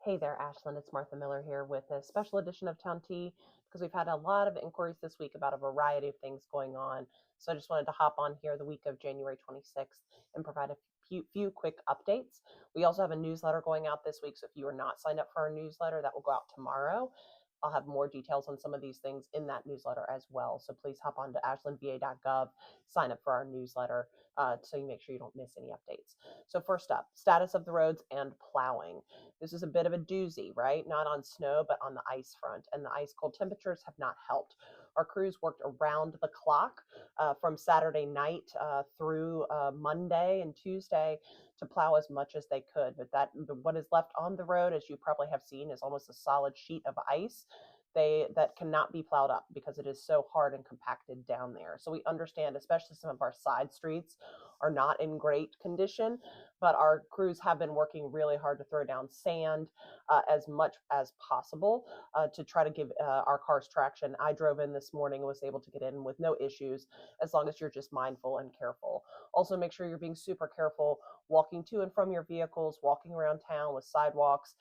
Hey there, Ashlyn. It's Martha Miller here with a special edition of Town Tea because we've had a lot of inquiries this week about a variety of things going on. So I just wanted to hop on here the week of January 26th and provide a few quick updates. We also have a newsletter going out this week. So if you are not signed up for our newsletter, that will go out tomorrow. I'll have more details on some of these things in that newsletter as well. So please hop on to ashlandva.gov, sign up for our newsletter so you make sure you don't miss any updates. So first up, status of the roads and plowing. This is a bit of a doozy, right? Not on snow, but on the ice front. And the ice cold temperatures have not helped. Our crews worked around the clock from Saturday night through Monday and Tuesday to plow as much as they could. But what is left on the road, as you probably have seen, is almost a solid sheet of ice. That cannot be plowed up because it is so hard and compacted down there. So we understand, especially some of our side streets are not in great condition, but our crews have been working really hard to throw down sand as much as possible to try to give our cars traction. I drove in this morning and was able to get in with no issues as long as you're just mindful and careful. Also, make sure you're being super careful walking to and from your vehicles, walking around town with sidewalks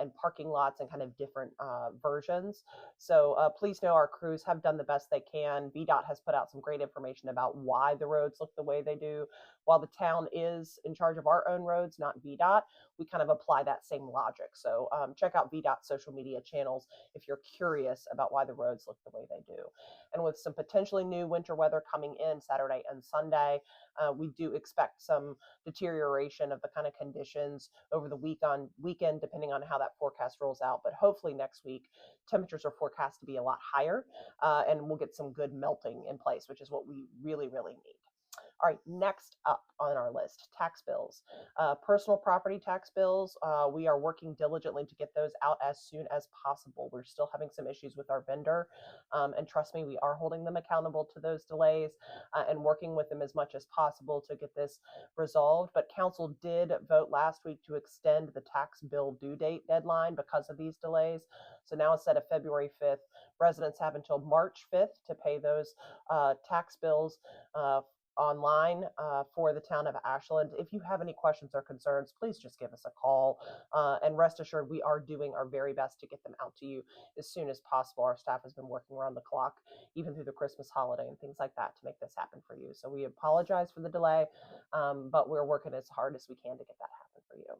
and parking lots and kind of different versions. So please know our crews have done the best they can. VDOT has put out some great information about why the roads look the way they do. While the town is in charge of our own roads, not VDOT, we kind of apply that same logic. So check out VDOT's social media channels if you're curious about why the roads look the way they do. And with some potentially new winter weather coming in Saturday and Sunday, we do expect some deterioration of the kind of conditions over the weekend, depending on how that forecast rolls out. But hopefully next week, temperatures are forecast to be a lot higher, and we'll get some good melting in place, which is what we really, really need. All right, next up on our list, tax bills. Personal property tax bills, we are working diligently to get those out as soon as possible. We're still having some issues with our vendor, and trust me, we are holding them accountable to those delays and working with them as much as possible to get this resolved. But council did vote last week to extend the tax bill due date deadline because of these delays. So now instead of February 5th, residents have until March 5th to pay those tax bills online for the town of Ashland. If you have any questions or concerns, please just give us a call. And rest assured, we are doing our very best to get them out to you as soon as possible. Our staff has been working around the clock, even through the Christmas holiday and things like that, to make this happen for you. So we apologize for the delay, but we're working as hard as we can to get that happen for you.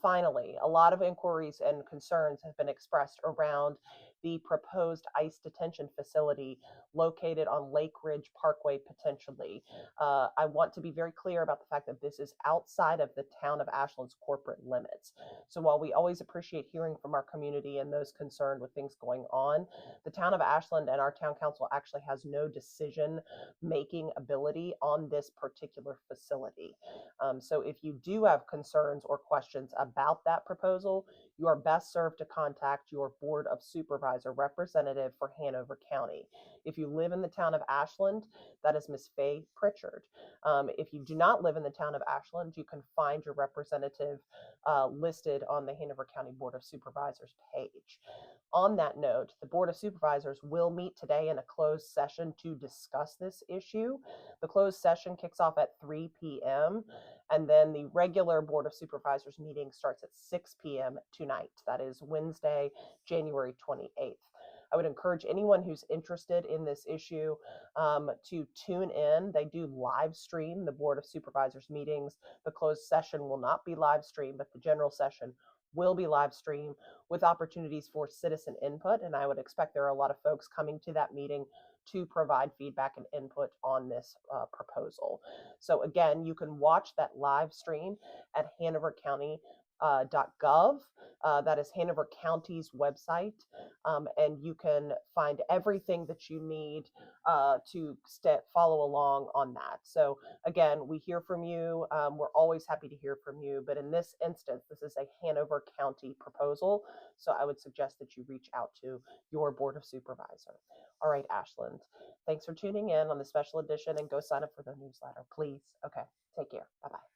Finally, a lot of inquiries and concerns have been expressed around the proposed ICE detention facility located on Lake Ridge Parkway, potentially. I want to be very clear about the fact that this is outside of the town of Ashland's corporate limits. So while we always appreciate hearing from our community and those concerned with things going on, the town of Ashland and our town council actually has no decision making ability on this particular facility. So if you do have concerns or questions about that proposal, you are best served to contact your Board of Supervisor representative for Hanover County. If you live in the town of Ashland, that is Miss Faye Pritchard. If you do not live in the town of Ashland, you can find your representative listed on the Hanover County Board of Supervisors page. On that note, the Board of Supervisors will meet today in a closed session to discuss this issue. The closed session kicks off at 3 p.m. and then the regular Board of Supervisors meeting starts at 6 p.m. tonight. That is Wednesday, January 28th. I would encourage anyone who's interested in this issue to tune in. They do live stream the Board of Supervisors meetings. The closed session will not be live streamed, but the general session will be live streamed with opportunities for citizen input. And I would expect there are a lot of folks coming to that meeting to provide feedback and input on this proposal. So again, you can watch that live stream at Hanover County .gov. That is Hanover County's website, and you can find everything that you need to follow along on that. So again, we hear from you. We're always happy to hear from you, but in this instance, this is a Hanover County proposal, so I would suggest that you reach out to your Board of Supervisor. All right, Ashland, thanks for tuning in on the special edition, and go sign up for the newsletter, please. Okay, take care. Bye-bye.